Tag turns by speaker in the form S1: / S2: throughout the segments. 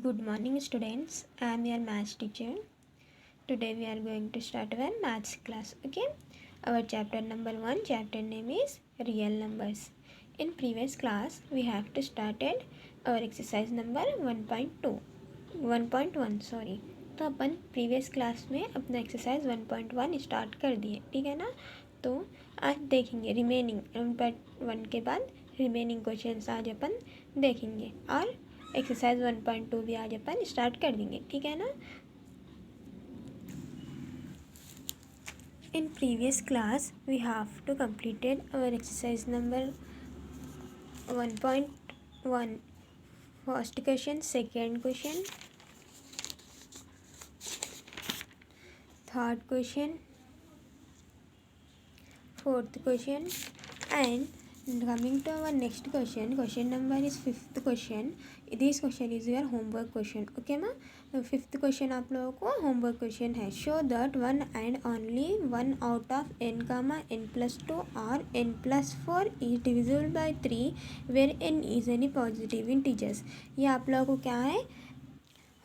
S1: Good morning, students. I am your maths teacher. Today we are going to start our maths class. Okay. Our chapter number 1. Chapter name is real numbers. In previous class we have to started our exercise number 1.2 1.1 sorry. तो अपन previous class में अपना exercise 1.1 start कर दिए. ठीक है ना. तो आज देखेंगे रिमेनिंग 1.1 के बाद रिमेनिंग क्वेश्चंस आज अपन देखेंगे और एक्सरसाइज 1.2 भी आज अपन स्टार्ट कर देंगे. ठीक है ना. In previous class we have to completed our exercise number 1.1 first question, second question, third question, fourth question, and coming to our next question. Question number is fifth question. This question is your homework question. Okay ma. Fifth question आप लोगों को homework question है. Show that one and only one out of n comma n+2 और n+4 is divisible by 3 where n is any positive integers. ये आप लोगों को क्या है,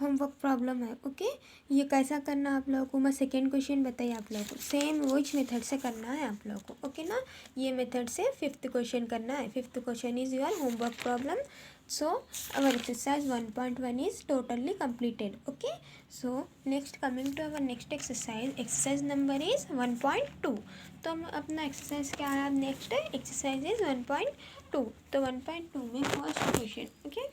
S1: होमवर्क प्रॉब्लम है. ओके. ये कैसा करना आप लोगों को मैं सेकेंड क्वेश्चन बताइए आप लोगों को. सेम वही मेथड से करना है आप लोगों को. ओके ना. ये मेथड से फिफ्थ क्वेश्चन करना है. Fifth question is your homework problem. So our exercise 1.1 is totally completed. Okay. So next coming to our next exercise. Exercise number is 1.2. तो हम अपना एक्सरसाइज क्या है नेक्स्ट एक्सरसाइज इज 1.2. तो 1.2 में first question. Okay.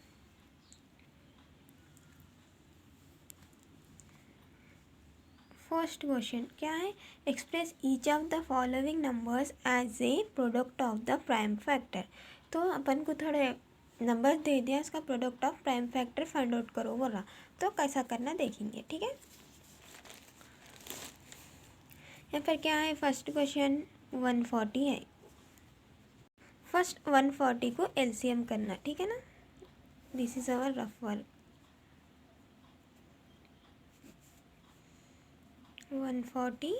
S1: First question क्या है, express each of the following numbers as a product of the prime factor. तो अपन को थोड़े नंबर दे दिया, इसका product of prime factor find out करो बोला. तो कैसा करना देखेंगे. ठीक है. यहाँ पर क्या है, फर्स्ट क्वेश्चन 140 है. फर्स्ट 140 को एलसीएम करना. ठीक है ना. This is our rough work. 140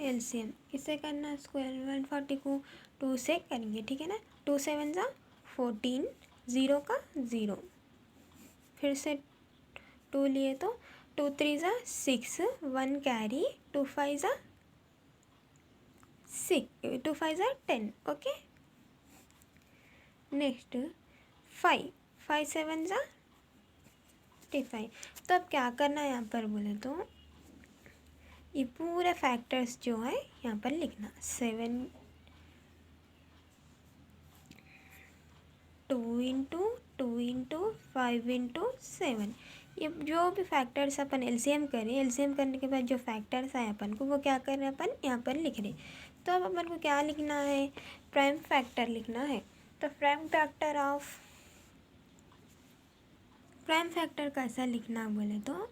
S1: LCM किससे करना, स्क्वायर 140 को 2 से करेंगे. ठीक है ना. 2 7 ज़ा 14, 0 का 0, फिर से 2 लिए तो 2 3 ज़ा 6, 1 कैरी, 2 5 ज़ा 6, 2 5 ज़ा 10. ओके. नेक्स्ट 5, 5 7 ज़ा 55. तो अब क्या करना है यहाँ पर बोले तो ये पूरे फैक्टर्स जो है यहाँ पर लिखना. 7 2 इंटू 2 इंटू 5 इंटू 7. ये जो भी फैक्टर्स अपन एलसीएम करें, एलसीएम करने के बाद जो फैक्टर्स आए अपन को वो क्या कर रहे हैं अपन यहाँ पर लिख रहे. तो अब अपन को क्या लिखना है, प्राइम फैक्टर लिखना है. तो प्राइम फैक्टर कैसा लिखना बोले तो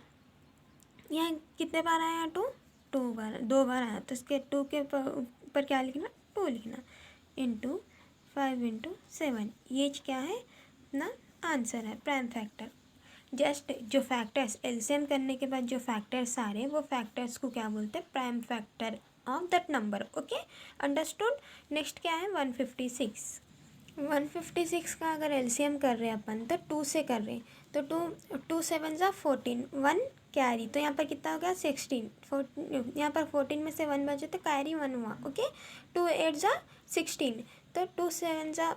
S1: यहाँ कितने बार आया, 2 बार, 2 बार आया. तो इसके 2 के ऊपर क्या लिखना, 2 लिखना इंटू 5 इंटू 7. ये क्या है अपना आंसर है प्राइम फैक्टर. जस्ट जो फैक्टर्स एलसीएम करने के बाद जो फैक्टर्स आ रहे हैं वो फैक्टर्स को क्या बोलते हैं, prime factor of that number. Okay. Understood. Next क्या है 156. 156 का अगर एलसीएम कर रहे हैं अपन तो 2 से कर रहे हैं. तो 2 7 ज़ा 14, 1 कैरी. तो यहाँ पर कितना हो गया 16. यहाँ पर 14 में से 1 बचे तो कैरी 1 हुआ. ओके. 2 8 ज़ा 16. तो 2 7 ज़ा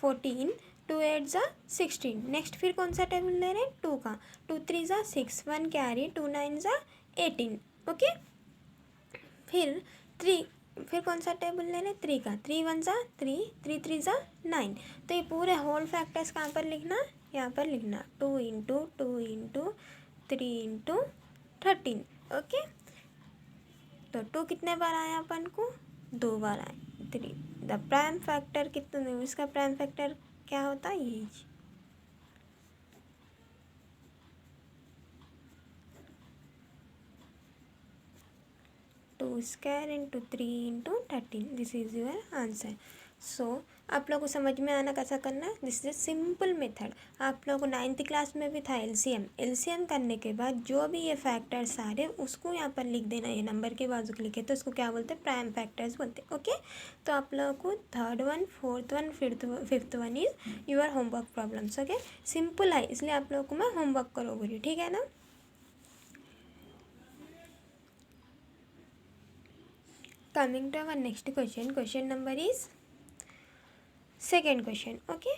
S1: 14, 2 8 ज़ा 16. नेक्स्ट फिर कौन सा टेबल ले रहे हैं, 2 का. 2 3 ज़ा 6, 1 कैरी, 2 9 ज़ा 18. ओके. फिर कौन सा टेबल ले रहे, 3 का. 3 1 ज़ा 3, 3 3 ज़ा 9. तो ये पूरे होल फैक्टर्स कहाँ पर लिखना, यहाँ पर लिखना 2 इंटू 2 इंटू 3 इंटू 13. ओके. तो 2 कितने बार आया अपन को, 2 बार आए. 3 द प्राइम फैक्टर कितने, इसका प्राइम फैक्टर क्या होता है, ये 2 square into 3 into 13. This is your answer. सो आप लोगों को समझ में आना कैसा करना है। This is simple method. आप लोगों को 9th क्लास में भी था एलसीएम करने के बाद जो भी ये फैक्टर्स आ रहे उसको यहाँ पर लिख देना, ये नंबर के बाजू के लिखे तो उसको क्या बोलते हैं, प्राइम फैक्टर्स बोलते हैं। ओके, तो आप लोगों को 3rd one, 4th one, 5th one is your homework problems. Okay, simple है इसलिए आप लोगों को मैं होमवर्क करो बोली, ठीक है ना। Coming to our next question, question number is second question. Okay,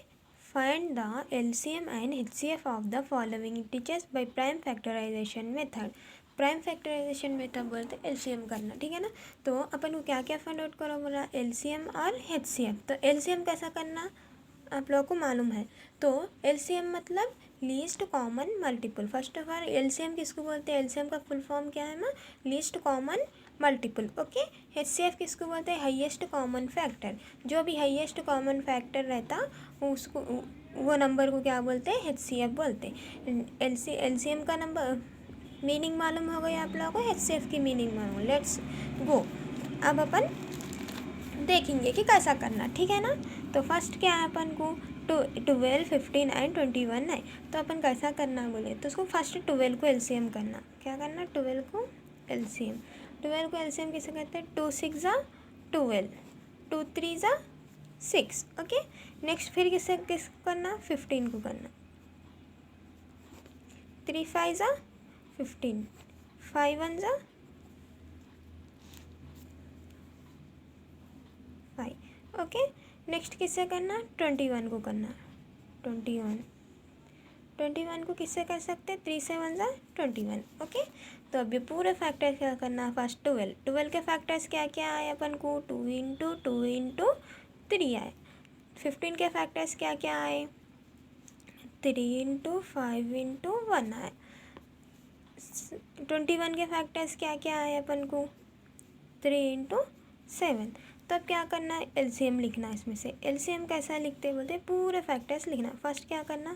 S1: find the LCM and HCF of the following integers by prime factorization method. Prime factorization method बोलते हैं एलसीएम करना, ठीक है ना। तो अपन को क्या क्या फाइंड आउट करो बोला, एलसीएम और एचसीएफ। तो एलसीएम कैसा करना आप लोगों को मालूम है। तो एलसीएम मतलब least common multiple. First of all LCM किसको बोलते हैं, एलसीएम का फुल फॉर्म क्या है ना, least common multiple. Okay, HCF किसको बोलते हैं, हाईएस्ट कॉमन फैक्टर। जो भी हाईएस्ट कॉमन फैक्टर रहता उसको, वो नंबर को क्या बोलते हैं, एचसीएफ बोलते हैं। एलसीएम का नंबर मीनिंग मालूम हो गई आप लोगों को, एचसीएफ की मीनिंग मालूम। लेट्स गो, अब अपन देखेंगे कि कैसा करना, ठीक है ना। तो फर्स्ट क्या है अपन को, 12, 15 एंड 21 है। तो अपन कैसा करना बोले तो उसको फर्स्ट 12 को एलसीएम करना। क्या करना, 12 को एलसीएम। 12 को एलसीएम किसे कहते हैं, 2 6 ज़ा 12, 2 3 ज़ा 6। ओके, नेक्स्ट फिर किस करना, 15 को करना। 3 5 ज़ा 15, 5 1 ज़ा 5। ओके, नेक्स्ट किससे करना, 21 को करना। 21 को किससे कर सकते हैं, 3 7 ज़ा 21। ओके, तो अब ये पूरे फैक्टर्स क्या करना, फर्स्ट 12 के फैक्टर्स क्या क्या आए अपन को, 2 इंटू 2 इंटू 3 आए। 15 के फैक्टर्स क्या क्या आए, 3 इंटू 5 इंटू 1 आए। 21 के फैक्टर्स क्या क्या आए अपन को, 3 इंटू 7। तो अब क्या करना है, एलसीएम लिखना है इसमें से। एलसीएम कैसा लिखते हैं बोलते, पूरे फैक्टर्स लिखना। फर्स्ट क्या करना,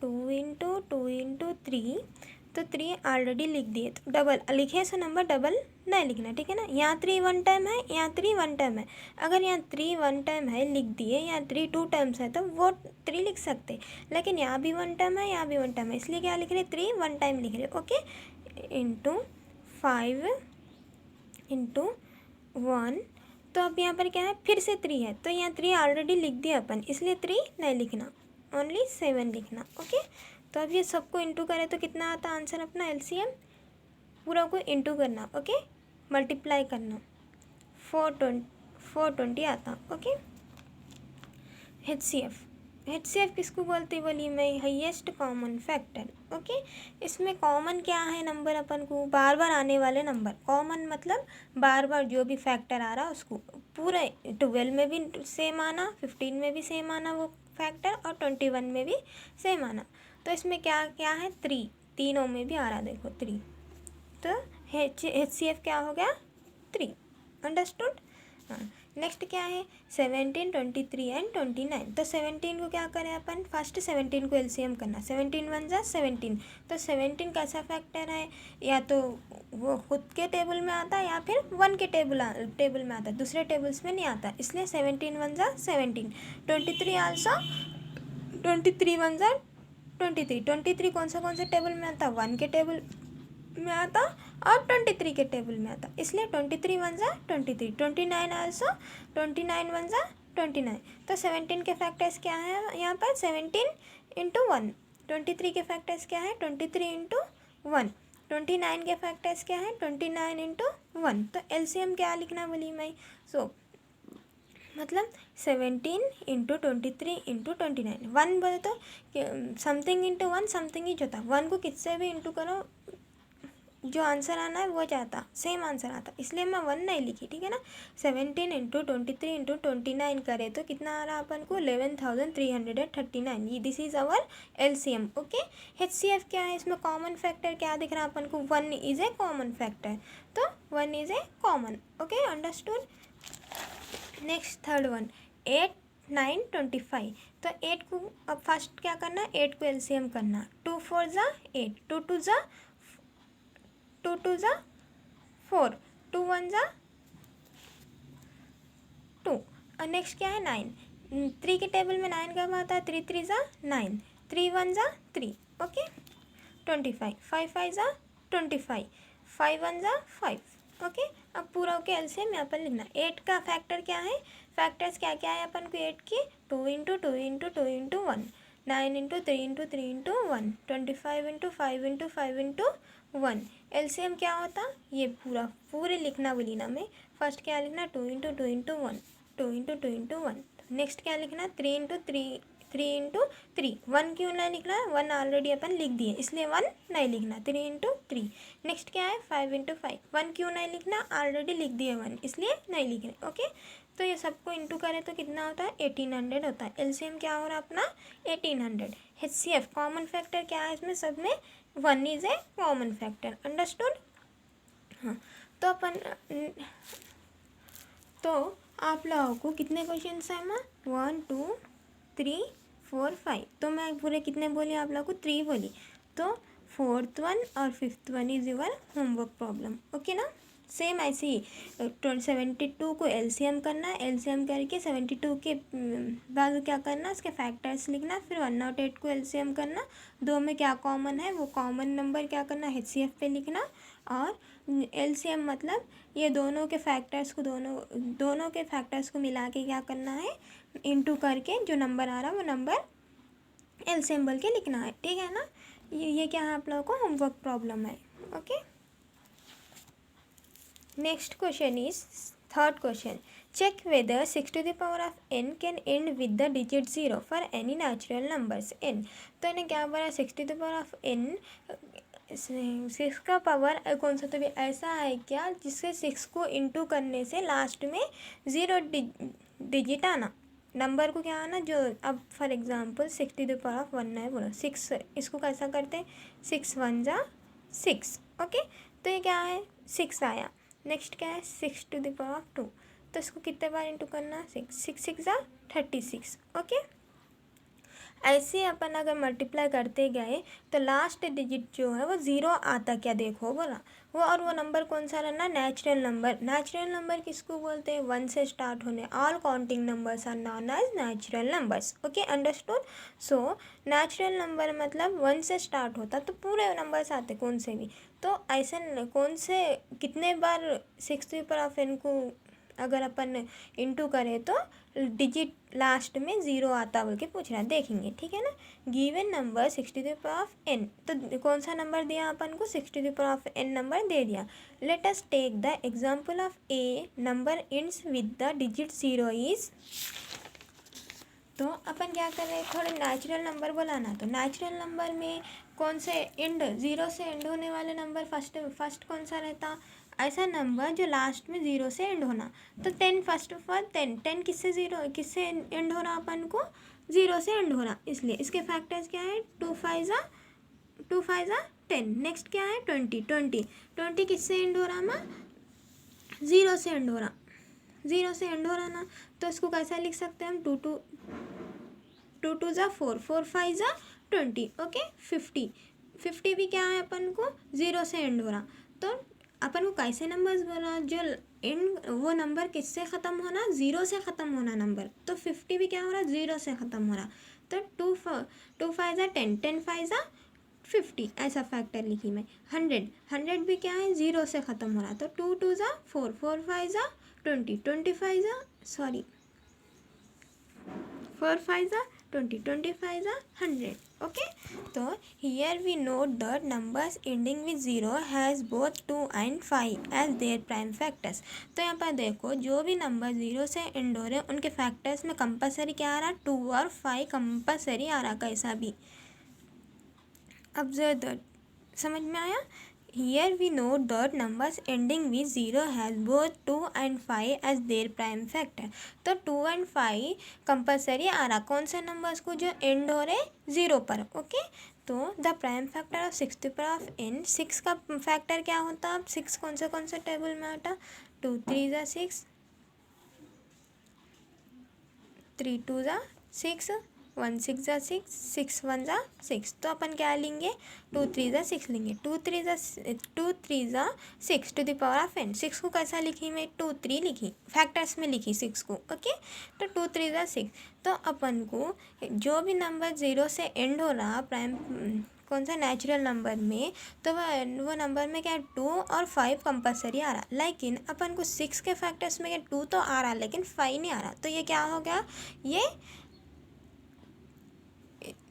S1: 2 इंटू 2 इंटू 3, तो 3 ऑलरेडी लिख दिए, तो डबल लिखे सो नंबर डबल नहीं लिखना, ठीक है ना। यहाँ 3 1 टाइम है, यहाँ 3 1 टाइम है। अगर यहाँ 3 1 टाइम है लिख दिए, यहाँ 3 2 टाइम्स है तो वो 3 लिख सकते, लेकिन यहाँ भी 1 टाइम है, यहाँ भी 1 टाइम है, इसलिए क्या लिख रहे, 3 1 टाइम लिख रहे। Okay, into 5 into 1। तो अब यहाँ पर क्या है, फिर से 3 है, तो यहाँ 3 ऑलरेडी लिख दिया अपन, इसलिए 3 नहीं लिखना, ओनली 7 लिखना। ओके, तो अब ये सबको इंटू करें तो कितना आता आंसर अपना, एलसीएम पूरा को इंटू करना। ओके, मल्टीप्लाई करना, 420 आता। ओके, एचसीएफ किसको बोलते बोली मैं, हाईएस्ट कॉमन फैक्टर। ओके, इसमें कॉमन क्या है नंबर अपन को, बार बार आने वाले नंबर। कॉमन मतलब बार बार जो भी फैक्टर आ रहा उसको, पूरे 12 में भी सेम आना, 15 में भी सेम आना वो फैक्टर, और 21 में भी सेम आना। तो इसमें क्या क्या है, 3 तीनों में भी आ रहा, देखो 3। तो एचसीएफ क्या हो गया, 3। अंडरस्टूड। हाँ, नेक्स्ट क्या है, 17, 23 एंड 29। तो 17 को क्या करें अपन, फर्स्ट 17 को एलसीएम करना। 17 1 ज़ा 17। तो 17 कैसा फैक्टर है, या तो वो खुद के टेबल में आता है या फिर 1 के टेबल में आता है, दूसरे टेबल्स में नहीं आता, इसलिए 17 1 ज़ा 17। 23 आल्सो, 23 1 ज़ा 23। 23 कौन से टेबल में आता, 1 के टेबल में आता और 23 के टेबल में आता, इसलिए 23 1 ज़ा 23। 29 आल्सो, 29 1 ज़ा 29। तो 17 के फैक्टर्स क्या है यहाँ पर, 17 इंटू 1। 23 के फैक्टर्स क्या है, 23 इंटू 1। 29 के फैक्टर्स क्या है, 29 इंटू 1। तो एलसीएम क्या लिखना बोली मैं, सो मतलब 17 इंटू 23 इंटू 29। 1 बोले तो समथिंग इंटू 1 समथिंग ही होता, 1 को किससे भी इंटू करो जो आंसर आना है वो जाता, सेम आंसर आता, इसलिए मैं 1 नहीं लिखी, ठीक है ना। 17 इंटू 23 इंटू 29 करे तो कितना आ रहा अपन को, 11,339। ये this is our LCM. Okay, HCF क्या है, इसमें कॉमन फैक्टर क्या दिख रहा है अपन को, 1 इज ए कॉमन फैक्टर, तो 1 is a common. Okay, understood. Next third one, 8 9 25। तो 8 को अब फर्स्ट क्या करना, 8 को एलसीएम करना। 2 4 ज़ा 8, 2 2 ज़ा 2 2 ज़ा 4, 2 1 ज़ा 2। और नेक्स्ट क्या है 9, 3 के टेबल में 9 कब आता है, 3 3 ज़ा 9, 3 1 ज़ा 3, ओके 25, 5 5 ज़ा 25, 5 1 ज़ा 5, ओके। अब पूरा ओके एलसीएम यहाँ पर लिखना। 8 का फैक्टर क्या है, फैक्टर्स क्या क्या है अपन को 8 की, 2 into 2 into 2 into 1, 9 into 3 into 3 into 1, 25 into 5 into 5 into 1। LCM क्या होता, ये पूरे लिखना बोलीना में। फर्स्ट क्या लिखना, 2 into 2 into 1, 2 into 2 into 1। Next क्या लिखना, 3 इंटू 3, 3 इंटू 3। 1 क्यों नहीं लिखना है, 1 ऑलरेडी अपन लिख दिए इसलिए 1 नहीं लिखना, 3 इंटू 3। नेक्स्ट क्या है 5 इंटू 5, 1 क्यों नहीं लिखना, ऑलरेडी लिख दिए 1 इसलिए नहीं लिख रहे, ओके। तो ये सबको इंटू करें तो कितना होता है, 1800 होता है। एलसीएम क्या हो रहा है अपना 1800। एचसीएफ कॉमन फैक्टर क्या है इसमें, सब में 1 is a common factor, understood. हाँ तो अपन तो आप लोगों को कितने क्वेश्चन है माँ, 1 2 3 4 5। तो मैं पूरे कितने बोली आप लोगों को, 3 बोली। तो 4th वन और 5th one is your homework problem, okay ना। सेम ऐसे ही 72 को एलसीएम करना, एलसीएम करके 72 के बाद क्या करना, उसके फैक्टर्स लिखना, फिर 108 को एलसीएम करना, दो में क्या कॉमन है वो कॉमन नंबर क्या करना, एचसीएफ पे लिखना। और एलसीएम मतलब ये दोनों के फैक्टर्स को दोनों के फैक्टर्स को मिला के क्या करना है, इनटू करके जो नंबर आ रहा है वो नंबर एलसीएम बोल के लिखना है, ठीक है ना। ये क्या है आप लोगों को होमवर्क प्रॉब्लम है, okay. Next question is third question. Check whether 6 to the power of n can end with the digit 0 for any natural numbers n. तो इन्हें क्या बोला, 6 to the power of n, 6 का पावर कौन सा, तो भी ऐसा है क्या जिससे 6 को इंटू करने से लास्ट में 0 डिजिट आना, नंबर को क्या आना जो, अब for example 6 to the power of 1 है बोलो 6, इसको कैसा करते हैं, 6 1 जा 6, ओके। तो ये क्या है 6 आया। नेक्स्ट क्या है 6 to the power of 2, तो इसको कितने बार इंटू करना, 6 6 6 जा 36, ओके। ऐसे अपन अगर मल्टीप्लाई करते गए तो लास्ट डिजिट जो है वो 0 आता क्या, देखो बोला वो, और वो नंबर कौन सा रहना, नेचुरल नंबर। नेचुरल नंबर किसको बोलते हैं, 1 से स्टार्ट होने, all counting numbers are known as natural numbers, okay understood. So natural number मतलब 1 से स्टार्ट होता तो पूरे नंबर्स आते कौन से भी, तो ऐसे कौन से कितने बार 6 to the power of n को अगर अपन इंटू करें तो डिजिट लास्ट में 0 आता बोल के पूछ रहा है, देखेंगे ठीक है ना। Given number 6 to the power of n, तो कौन सा नंबर दिया अपन को, 6 to the power of n number दे दिया। Let us take the example of a number ends with the digit 0 is, तो अपन क्या कर रहे हैं, थोड़े नेचुरल नंबर बोलाना। तो नेचुरल नंबर में कौन से एंड 0 से एंड होने वाले नंबर फर्स्ट कौन सा रहता, ऐसा नंबर जो लास्ट में 0 से एंड होना। तो 10 फर्स्ट ऑफ ऑल 10 किससे एंड हो रहा, अपन को 0 से एंड हो रहा, इसलिए इसके फैक्टर्स क्या है, 2 5 जा 10। नेक्स्ट क्या है 20 किससे एंड हो रहा माँ, 0 से एंड हो रहा, 0 से एंड हो रहा ना। तो इसको कैसा लिख सकते हैं हम, 2 2 जा 4, 4 5 जा 20, ओके। 50 भी क्या है अपन को 0 से एंड हो रहा। तो अपन को कैसे नंबर्स बोला, जो एंड वो नंबर किससे ख़त्म होना, 0 से ख़त्म होना नंबर। तो 50 भी क्या हो रहा, 0 से ख़त्म हो रहा। तो 2 5 जा 10, 10 5 जा 50, ऐसा फैक्टर लिखी मैं। 100 भी क्या है 0 से ख़त्म हो रहा। तो 2 2 जा 4, 4 5 जा 20, 25 जा 4 5 जा 20, 25 जा 100, ओके। तो here we note that numbers ending with 0 has both 2 and 5 as their prime factors। तो यहाँ पर देखो जो भी नंबर 0 से एंड हो रहे हैं उनके फैक्टर्स में कंपलसरी क्या आ रहा, 2 और 5 कंपलसरी आ रहा, कैसा भी। ऑब्जर्व दैट, समझ में आया। Here we note that numbers ending with 0 has both 2 and 5 as their prime factor। तो 2 and 5 कंपलसरी आ रहा, कौन से नंबर्स को, जो एंड हो रहे 0 पर, ओके। तो the prime factor of 6 to the power of n, 6 का फैक्टर क्या होता, अब 6 कौन से टेबल में आता, 2 3 जा 6, 3 2 जा 6, 1 6 ज़ा 6, 6 1 ज़ा 6, तो अपन क्या लेंगे 2 3 ज़ा 6 लेंगे, 2 3 ज़ा 6 to the power of n। 6 को कैसा लिखी मैं 2 3 लिखी, फैक्टर्स में लिखी 6 को, ओके। तो 2 3 ज़ा 6, तो अपन को जो भी नंबर 0 से एंड हो रहा प्राइम कौन सा नेचुरल नंबर में, तो वो नंबर में क्या 2 और 5 कंपलसरी आ रहा, लेकिन अपन को 6 के फैक्टर्स में क्या 2 तो आ रहा लेकिन 5 नहीं आ रहा, तो ये क्या हो गया, ये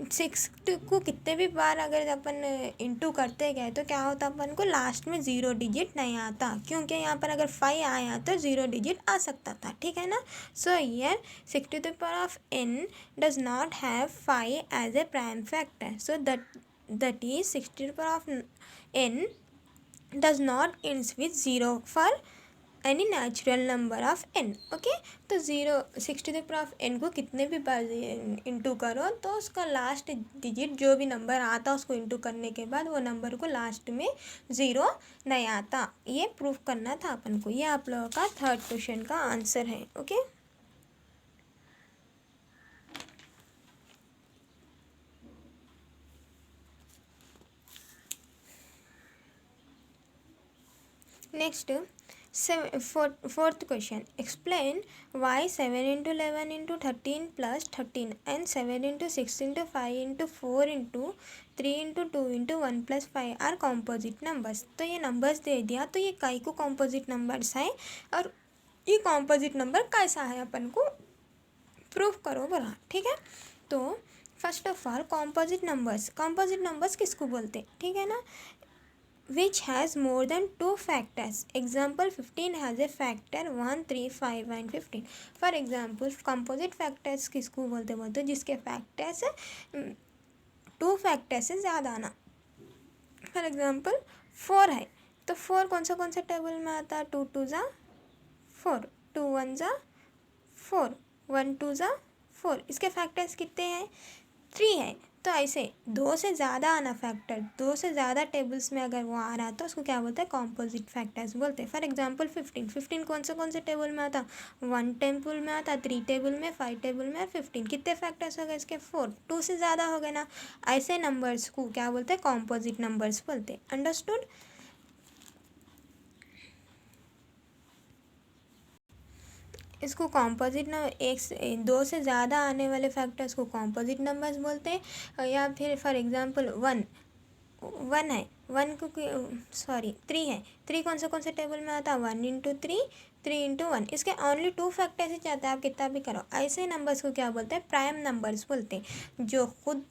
S1: 6 को कितने भी बार अगर अपन इंटू करते गए तो क्या होता अपन को लास्ट में 0 डिजिट नहीं आता, क्योंकि यहाँ पर अगर 5 आया तो 0 डिजिट आ सकता था, ठीक है ना। So here 6 to the power of n does not have 5 as a prime factor, so that is 6 to the power of n does not ends with 0 for any natural number of n, okay। तो 6 to the power of n को कितने भी bar into करो तो उसका last digit जो भी number आता उसको इंटू करने के बाद वो नंबर को लास्ट में 0 नहीं आता। ये प्रूफ करना था अपन को, ये आप लोगों का थर्ड क्वेश्चन का आंसर है, okay. Next fourth question, explain why 7 into 11 into 13 plus 13 and 7 into 6 into 5 into 4 into 3 into 2 into 1 plus 5 are composite numbers। तो ये नंबर्स दे दिया, तो ये कई को composite नंबर्स है और ये composite नंबर कैसा है अपन को प्रूफ करो बोला, ठीक है। तो first of all composite numbers किसको बोलते, ठीक है ना, which has more than 2 factors। Example 15 has a factor 1 3 5 and 15। For example composite factors किसको बोलते जिसके फैक्टर्स 2 फैक्टर्स से ज़्यादा आना। फॉर एग्जाम्पल 4 है तो 4 कौन सा टेबल में आता है, 2 2 ज़ा 4, 2 1 ज़ा 4, 1 2 ज़ा 4, इसके फैक्टर्स कितने हैं 3 है। तो ऐसे 2 से ज़्यादा आना फैक्टर, 2 से ज़्यादा टेबल्स में अगर वो आ रहा है तो उसको क्या बोलते हैं कॉम्पोजिट फैक्टर्स बोलते हैं। फॉर एग्जांपल 15 कौन से टेबल में आता, 1 टेबल में आता, 3 टेबल में, 5 टेबल में, 15 कितने फैक्टर्स हो गए इसके 4, 2 से ज़्यादा हो गए ना। ऐसे नंबर्स को क्या बोलते हैं कॉम्पोजिट नंबर्स बोलते हैं, अंडरस्टूड। इसको कॉम्पोजिट एक 2 से ज़्यादा आने वाले फैक्टर्स को कॉम्पोजिट नंबर्स बोलते हैं। या फिर फॉर एग्जांपल 1 है, 1 को सॉरी 3 है, 3 कौन से टेबल में आता है 1 इंटू 3, 3 इंटू 1, इसके ओनली 2 फैक्टर्स ही चाहते हैं आप कितना भी करो। ऐसे नंबर्स को क्या बोलते हैं प्राइम नंबर्स बोलते हैं, जो खुद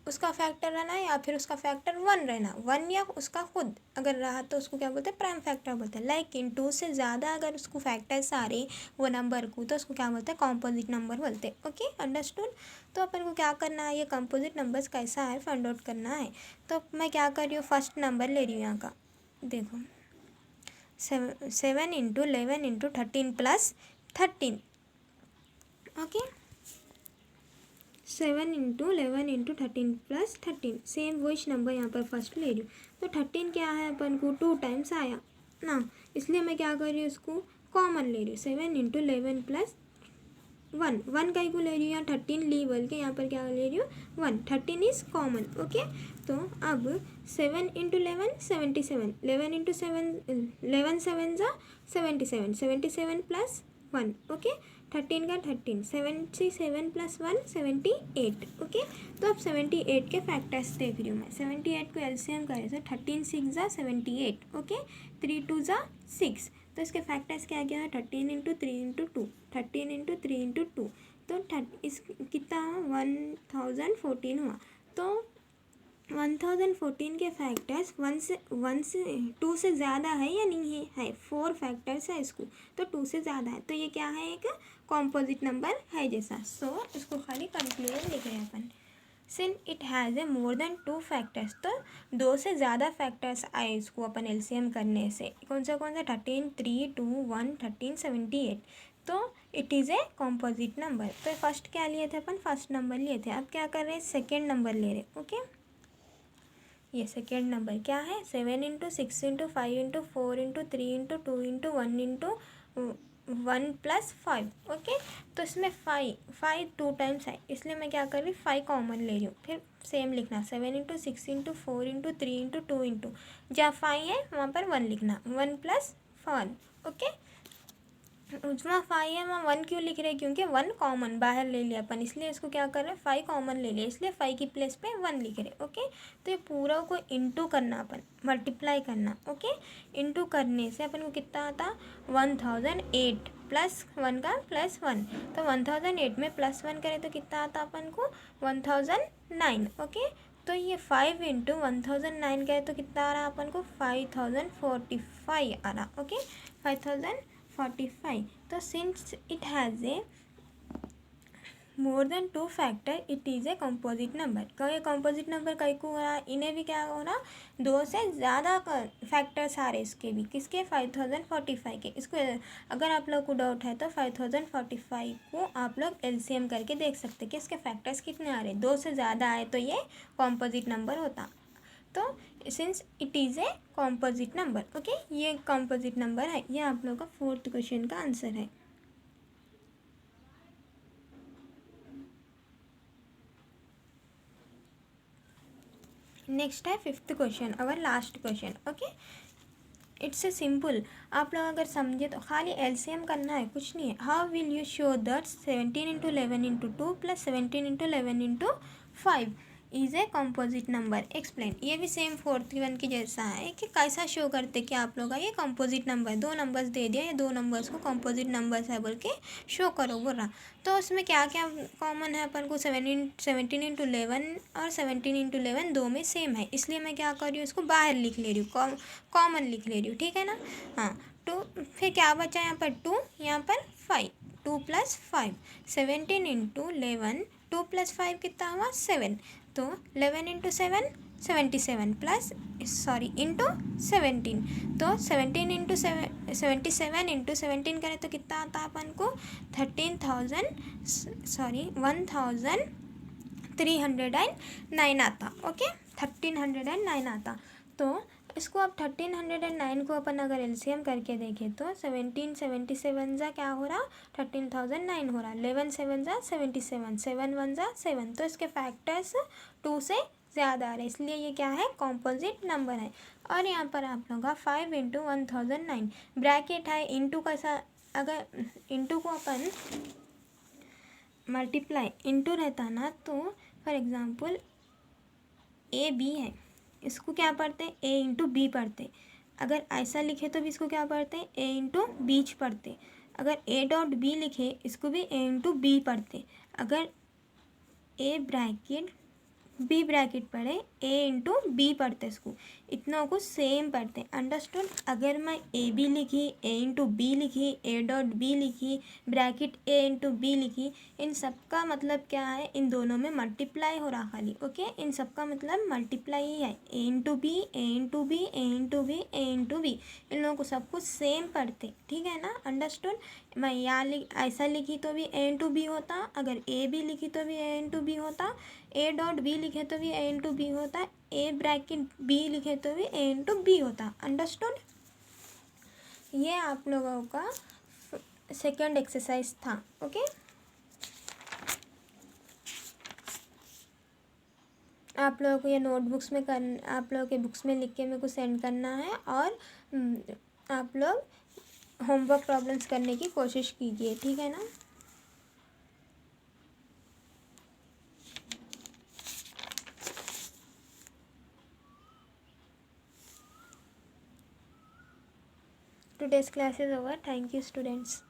S1: उसका फैक्टर रहना या फिर उसका फैक्टर 1 रहना, 1 या उसका खुद अगर रहा तो उसको क्या बोलते हैं प्राइम फैक्टर बोलते हैं। लेकिन 2 से ज़्यादा अगर उसको फैक्टर्स आ रहे वो नंबर को तो उसको क्या बोलते हैं कॉम्पोजिट नंबर बोलते हैं, ओके अंडरस्टूड। तो अपन को क्या करना है, ये कंपोजिट नंबर्स कैसा है फाइंड आउट करना है। तो मैं क्या कर रही हूँ, फर्स्ट नंबर ले रही हूँ यहाँ का, देखो 7 into 11 into 13 plus 13, okay 7 into 11 into 13 plus 13, same वही नंबर यहाँ पर फर्स्ट ले रही हूँ। तो 13 क्या है अपन को 2 टाइम्स आया ना, इसलिए मैं क्या कर रही हूँ इसको कॉमन ले रही हूँ, 7 इंटू 11 प्लस 1 कहीं को ले रही हूँ यहाँ 13 ली बोल के यहाँ पर क्या ले रही हूँ 1, 13 इज़ कॉमन, ओके। तो अब 7 इंटू 11 77, 11 इंटू 7 11 7 ज़ा 77, 77 प्लस 1, ओके 13 का 13, 77 प्लस 1 78, ओके। तो अब 78 के फैक्टर्स देख रही हूँ मैं, 78 को एलसीएम करें तो 13 6 ज़ा 78, ओके 3 2 ज़ा 6, तो इसके फैक्टर्स क्या गया है 13 इंटू 3 इंटू 2, 13 इंटू 3 इंटू 2, तो इस कितना 1014 हुआ। तो 1014 के फैक्टर्स 2 से ज़्यादा है या नहीं है 4 फैक्टर्स है इसको, तो 2 से ज़्यादा है, तो ये क्या है एक कॉम्पोजिट नंबर है जैसा। सो इसको खाली कंक्लूजन लिख रहे हैं अपन, since it has a more than 2 factors, तो 2 से ज़्यादा फैक्टर्स आए इसको अपन एलसीएम करने से, कौन सा 13 3 2 1 13 78, तो it is a composite number. तो फर्स्ट क्या लिए थे अपन, फर्स्ट नंबर लिए थे, अब क्या कर रहे हैं सेकेंड नंबर ले रहे, ओके। ये सेकेंड नंबर क्या है 7 into 6 into 5 into 4 into 3 into 2 into 1 into 1+5, okay. तो इसमें 5 2 टाइम्स है, इसलिए मैं क्या कर रही हूँ 5 कॉमन ले रही हूँ। फिर सेम लिखना 7 into 6 into 4 into 3 into 2 into जहाँ 5 है वहाँ पर 1 लिखना, 1+1, ओके। जहाँ 5 है वहाँ 1 क्यों लिख रहे हैं, क्योंकि 1 कॉमन बाहर ले लिया अपन, इसलिए इसको क्या कर रहे हैं 5 कॉमन ले लिया, इसलिए 5 की प्लेस पे 1 लिख रहे, ओके। तो ये पूरा को इंटू करना, अपन मल्टीप्लाई करना, ओके। इंटू करने से अपन को कितना आता 1008 +1 का +1, तो 1008 में +1 करें तो कितना आता अपन को 1009, ओके। तो ये 5 इंटू 1009 करें तो कितना आ रहा अपन को 5045 आ रहा, ओके, 5045। तो since it has a more than 2 factor it is a composite number. कहीं कंपोजिट नंबर कहीं को हो रहा, इन्हें भी क्या हो रहा 2 से ज़्यादा फैक्टर्स आ रहे इसके भी, किसके 5045 के। इसको अगर आप लोग को डाउट है तो 5045 को आप लोग LCM करके देख सकते कि इसके फैक्टर्स कितने आ रहे, 2 से ज़्यादा आए तो ये कंपोजिट नंबर होता। तो since it is a composite number, okay, ये कॉम्पोजिट नंबर है। ये आप लोगों का 4th क्वेश्चन का आंसर है। नेक्स्ट है 5th question, our last question, okay. It's a simple, आप लोग अगर समझे तो खाली LCM करना है, कुछ नहीं है। How will you show that 17 into 11 into 2 + 17 into 11 into 5 is a composite number, explain. ये भी सेम 4th वन की जैसा है कि कैसा शो करते कि आप लोग का ये कंपोजिट नंबर, 2 नंबर्स दे दिया, ये 2 नंबर्स को कंपोजिट नंबर्स है बोल के शो करो बोल रहा। तो उसमें क्या क्या कॉमन है अपन को 17 इंटू 11 और 17 इंटू 11 दो में सेम है, इसलिए मैं क्या कर रही हूँ इसको बाहर लिख ले रही हूँ, कॉमन लिख ले रही हूँ, ठीक है ना। हाँ, तो फिर क्या बचा यहाँ पर 2, यहाँ पर 5, 2 + 5, 17 इंटू 11, 2 + 5 कितना हुआ 7, तो 11 इंटू 7 77 प्लस इंटू 17, तो 17 इंटू 77 इंटू 17 करें तो कितना आता अपन को 1309 आता, ओके, 1309 आता। तो इसको अब 1309 को अपन अगर LCM करके देखें तो 1777 जा क्या हो रहा 13009 हो रहा, 11 7 जा 77, 7 1 जा 7, तो इसके फैक्टर्स 2 से ज़्यादा आ रहे, इसलिए ये क्या है कॉम्पोजिट नंबर है। और यहाँ पर आप लोग का 5 इंटू 1009 ब्रैकेट है, इंटू कैसा, अगर इंटू को अपन मल्टीप्लाई इंटू रहता ना, तो फॉर एग्ज़ाम्पल AB है, इसको क्या पढ़ते हैं A इंटू बी पढ़ते, अगर ऐसा लिखे तो भी इसको क्या पढ़ते हैं A इंटू बीच पढ़ते, अगर A.B लिखे इसको भी A इंटू बी पढ़ते, अगर A ब्रैकेट B ब्रैकेट पढ़े A इंटू बी पढ़ते, इसको इतनों को सेम पढ़ते, अंडरस्टूड। अगर मैं AB लिखी A इंटू बी लिखी A.B लिखी ब्रैकेट A इंटू बी लिखी, इन सब का मतलब क्या है, इन दोनों में मल्टीप्लाई हो रहा खाली, ओके, इन सब का मतलब मल्टीप्लाई ही है, A into B A into B A into B A into B, इन लोगों को सब कुछ सेम पढ़ते, ठीक है ना, अंडरस्टूड। मैं यहाँ ऐसा लिखी तो भी A इंटू बी होता, अगर AB लिखी तो भी A इंटू बी होता, A.B लिखे तो भी A इंटू बी होता, A ब्रैकेट B लिखे तो भी A इंटू बी होता, अंडरस्टूड। ये आप लोगों का सेकंड एक्सरसाइज था, ओके। आप लोगों को ये नोटबुक्स में आप लोगों के बुक्स में लिख के मेरे को सेंड करना है, और आप लोग होमवर्क प्रॉब्लम्स करने की कोशिश कीजिए, ठीक है ना। Today's class is over. Thank you, students.